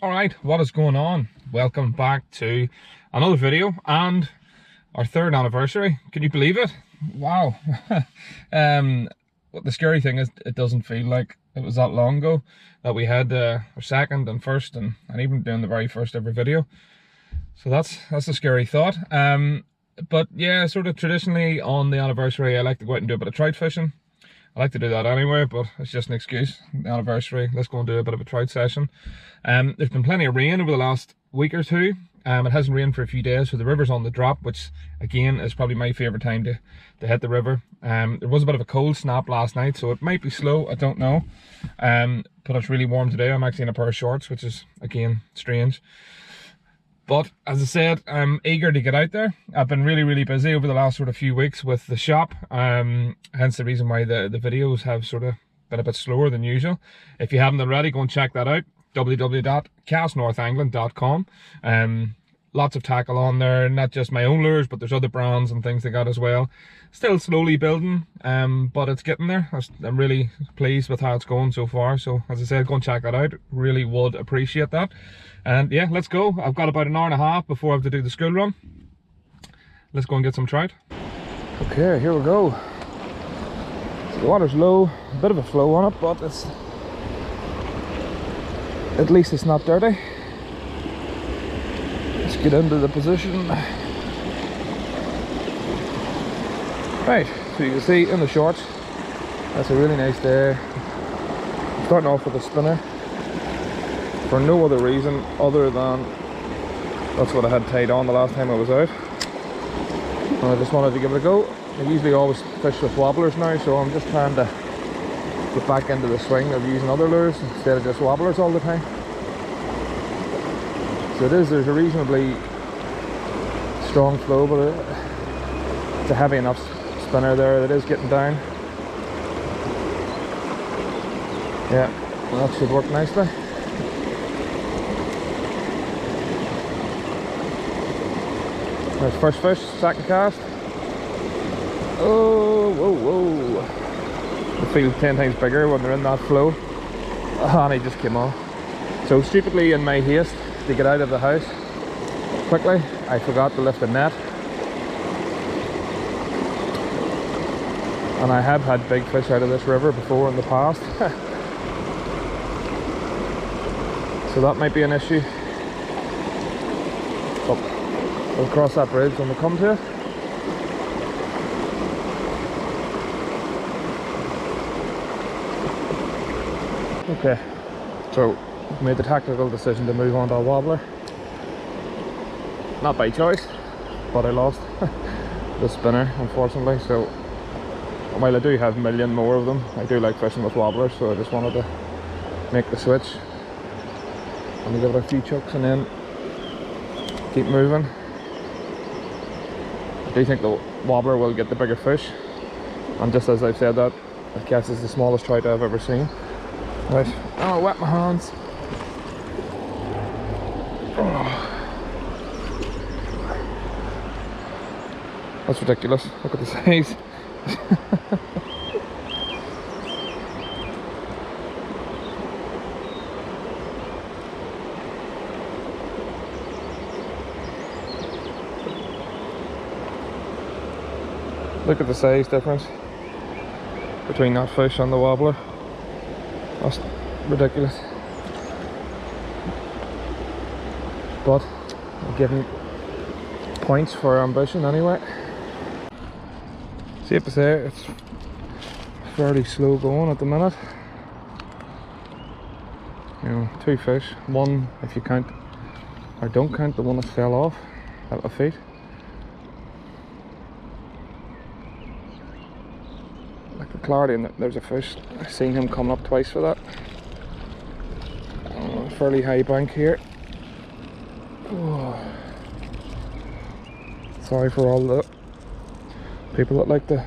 Alright, what is going on? Welcome back to another video and our third anniversary. Can you believe it? Wow. What the scary thing is, it doesn't feel like it was that long ago that we had our second and first and even doing the very first ever video. So that's a scary thought. But yeah, sort of traditionally on the anniversary I like to go out and do a bit of trout fishing. I like to do that anyway, but it's just an excuse. The anniversary, let's go and do a bit of a trout session. There's been plenty of rain over the last week or two. It hasn't rained for a few days, so the river's on the drop, which again is probably my favourite time to hit the river. There was a bit of a cold snap last night, so it might be slow, I don't know. But it's really warm today. I'm actually in a pair of shorts, which is again strange. But as I said, I'm eager to get out there. I've been really busy over the last sort of few weeks with the shop. Hence the reason why the videos have sort of been a bit slower than usual. If you haven't already, go and check that out. www.castnorthangling.com. Lots of tackle on there, not just my own lures, but there's other brands and things like that as well. Still slowly building, but it's getting there. I'm really pleased with how it's going so far. So as I said, go and check that out. Really would appreciate that. And yeah, let's go. I've got about an hour and a half before I have to do the school run. Let's go and get some trout. Okay, here we go. So the water's low, a bit of a flow on it, but it's at least it's not dirty. Let's get into the position. Right, so you can see in the shorts, that's a really nice day. I'm starting off with a spinner for no other reason other than that's what I had tied on the last time I was out. And I just wanted to give it a go. I usually always fish with wobblers now, so I'm just trying to get back into the swing of using other lures instead of just wobblers all the time. So there's a reasonably strong flow, but it's a heavy enough spinner there that is getting down. Yeah, well, that should work nicely. There's first fish, second cast. Oh, whoa. They feel 10 times bigger when they're in that flow. And he just came off. So stupidly in my haste to get out of the house quickly, I forgot to lift the net. And I have had big fish out of this river before in the past. So that might be an issue. But we'll cross that bridge when we come to it. Okay, so made the tactical decision to move on to a wobbler. Not by choice, but I lost the spinner unfortunately. So while I do have a million more of them, I do like fishing with wobblers, so I just wanted to make the switch. I'm gonna give it a few chucks and then keep moving. I do think the wobbler will get the bigger fish, and just as I've said that, it catches the smallest trout I've ever seen. Right, oh, I wet my hands. Oh. That's ridiculous, look at the size. Look at the size difference between that fish and the wobbler. That's ridiculous. But I'm giving points for ambition anyway. Safe to say it's fairly slow going at the minute. You know, two fish. One, if you count or don't count the one that fell off at my feet. Like the clarity, and there's a fish. I've seen him coming up twice for that. Fairly high bank here. Oh. Sorry for all the people that like to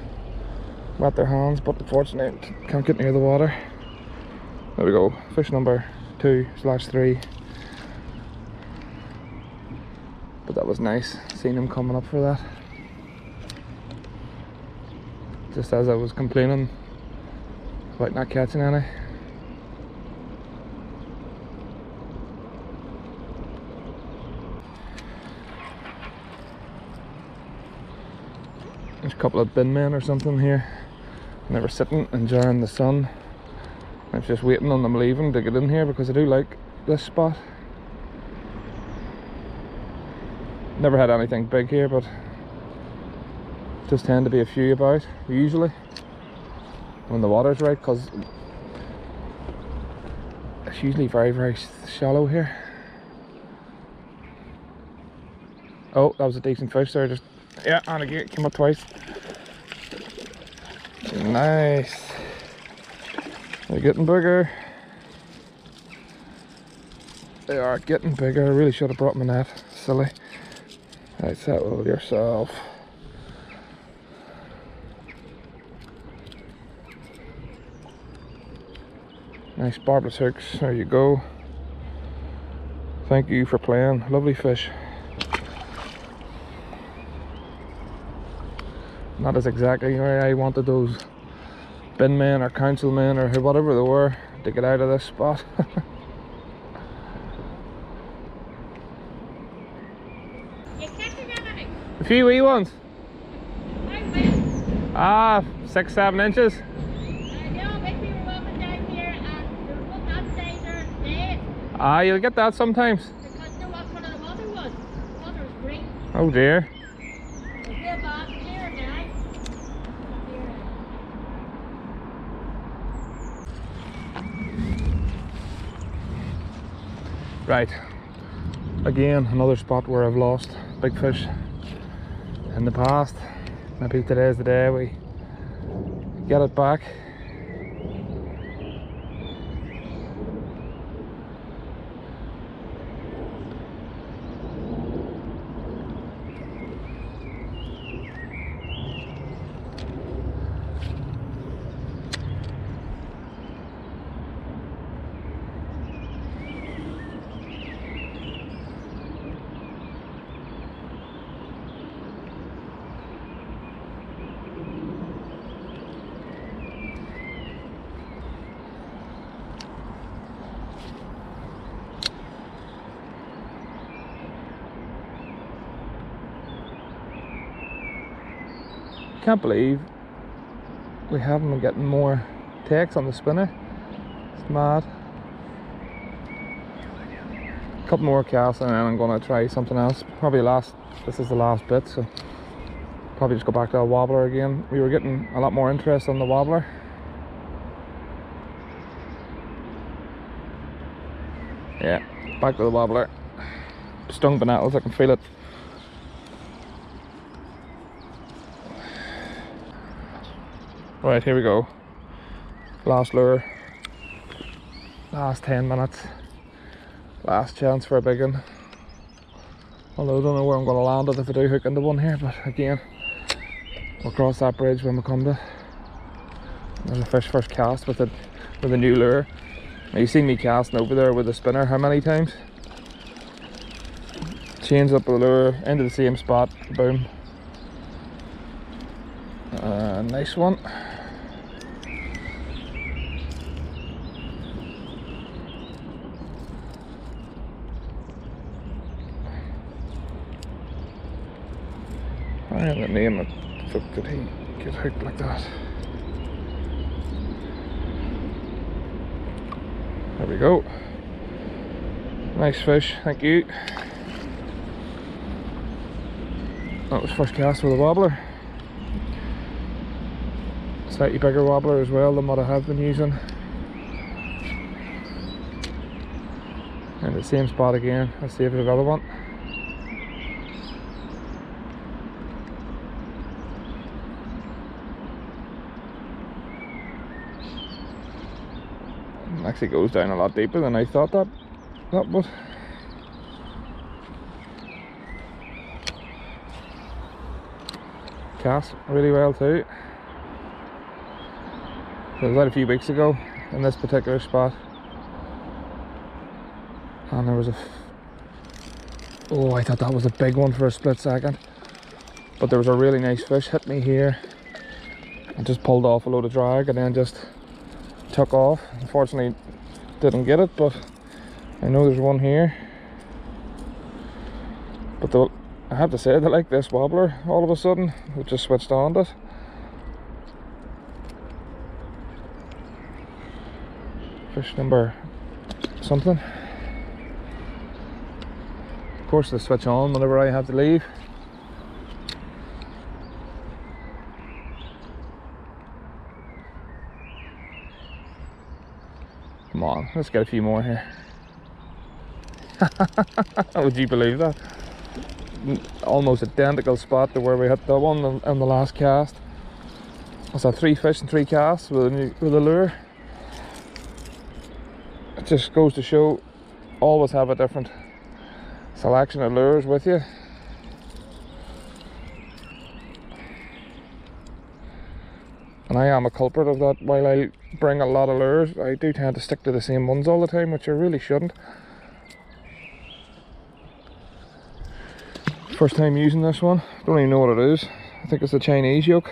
wet their hands, but unfortunately can't get near the water. There we go, fish number 2/3. But that was nice, seeing him coming up for that. Just as I was complaining about not catching any. There's a couple of bin men or something here, and they were sitting enjoying the sun. I was just waiting on them leaving to get in here because I do like this spot. Never had anything big here, but just tend to be a few about usually when the water's right, because it's usually very, very shallow here. Oh, that was a decent fish there. Just, yeah, and again, came up twice. Nice. They're getting bigger. They are getting bigger. I really should have brought my net. Silly. Right, settle yourself. Nice barbless hooks. There you go. Thank you for playing. Lovely fish. Not as exactly where I wanted those bin men or council men or whatever they were to get out of this spot. A few wee ones. Ah, 6-7 inches. Ah, you'll get that sometimes. Because you know what colour the water was? The water was green. Oh dear. It's real bad here now. Right. Again, another spot where I've lost big fish in the past. Maybe today's the day we get it back. Can't believe we haven't been getting more takes on the spinner. It's mad. A couple more casts and then I'm going to try something else. Probably this is the last bit, so probably just go back to a wobbler again. We were getting a lot more interest on the wobbler. Yeah, back to the wobbler. Stung by nettles, I can feel it. Right, here we go. Last lure. Last 10 minutes. Last chance for a big one. Although I don't know where I'm going to land it if I do hook into one here, but again, we'll cross that bridge when we come to it. There's a fish first cast with a new lure. Now you seen me casting over there with the spinner how many times? Change up the lure into the same spot, boom. Nice one. I have a name it. Fuck, did he get hooked like that? There we go. Nice fish, thank you. That was first cast with a wobbler. Slightly bigger wobbler as well than what I have been using. And the same spot again. Let's see if there's another one. It actually goes down a lot deeper than I thought that would. Cast really well too. So it was out a few weeks ago in this particular spot, and there was oh, I thought that was a big one for a split second, but there was a really nice fish hit me here and just pulled off a load of drag and then just took off. Unfortunately didn't get it, but I know there's one here. But I have to say that like this wobbler all of a sudden, we just switched on it. Fish number something. Of course they switch on whenever I have to leave. Come on, let's get a few more here. Would you believe that? Almost identical spot to where we hit that one in the last cast. What's that, 3 fish and 3 casts with a lure? It just goes to show, always have a different selection of lures with you. And I am a culprit of that. While I bring a lot of lures, I do tend to stick to the same ones all the time, which I really shouldn't. First time using this one, don't even know what it is. I think it's a Chinese yoke.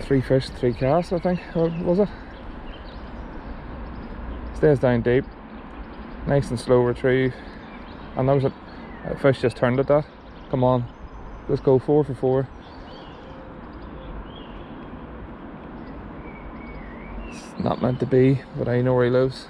Three fish, 3 casts, I think, or was it? Stays down deep, nice and slow retrieve. And there was a fish just turned at that. Come on, let's go 4 for 4. It's not meant to be, but I know where he lives.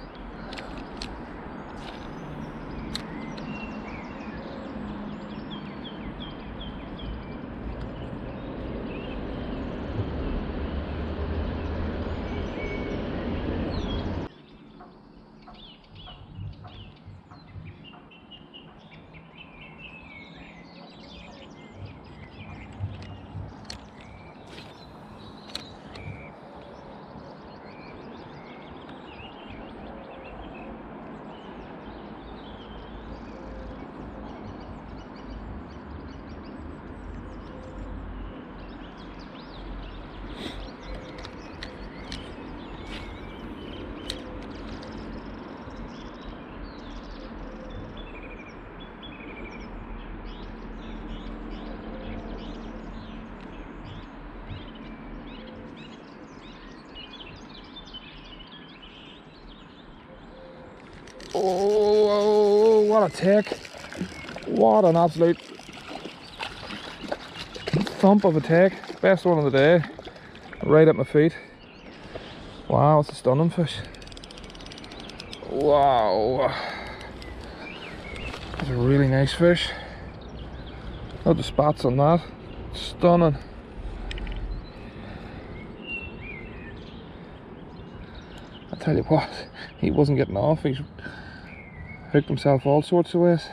Oh, what a take. What an absolute thump of a take. Best one of the day. Right at my feet. Wow, it's a stunning fish. Wow. That's a really nice fish. Look at the spots on that. Stunning. I tell you what, he wasn't getting off. He's hooked himself all sorts of ways.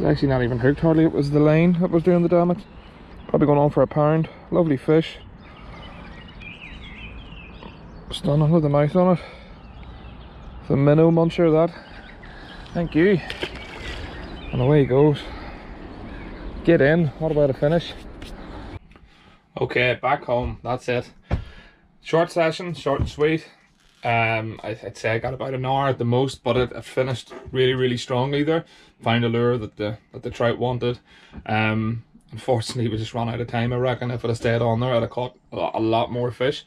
It's actually not even hooked hardly, it was the line that was doing the damage. Probably going on for £1. Lovely fish. Stunning with the mouth on it. The minnow muncher that. Thank you. And away he goes. Get in, what about a finish? Okay, back home, that's it. Short session, short and sweet. I'd say I got about an hour at the most, but it finished really strongly there. Found a lure that the trout wanted. Unfortunately we just ran out of time. I reckon if I'd have stayed on there I'd have caught a lot more fish.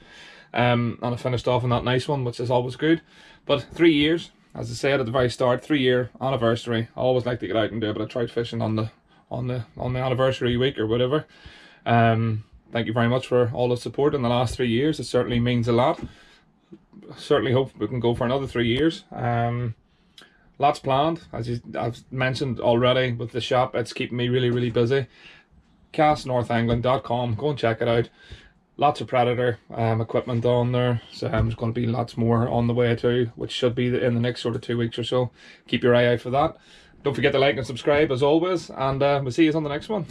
And I finished off on that nice one, which is always good. But 3 years, as I said at the very start, 3-year anniversary. I always like to get out and do a bit of trout fishing on the anniversary week or whatever. Thank you very much for all the support in the last 3 years. It certainly means a lot. Certainly hope we can go for another 3 years. Lots planned, as I've mentioned already with the shop. It's keeping me really busy. CastNorthAngling.com, go and check it out. Lots of predator equipment on there, so there's going to be lots more on the way too, which should be in the next sort of 2 weeks or so. Keep your eye out for that. Don't forget to like and subscribe as always, and we'll see you on the next one.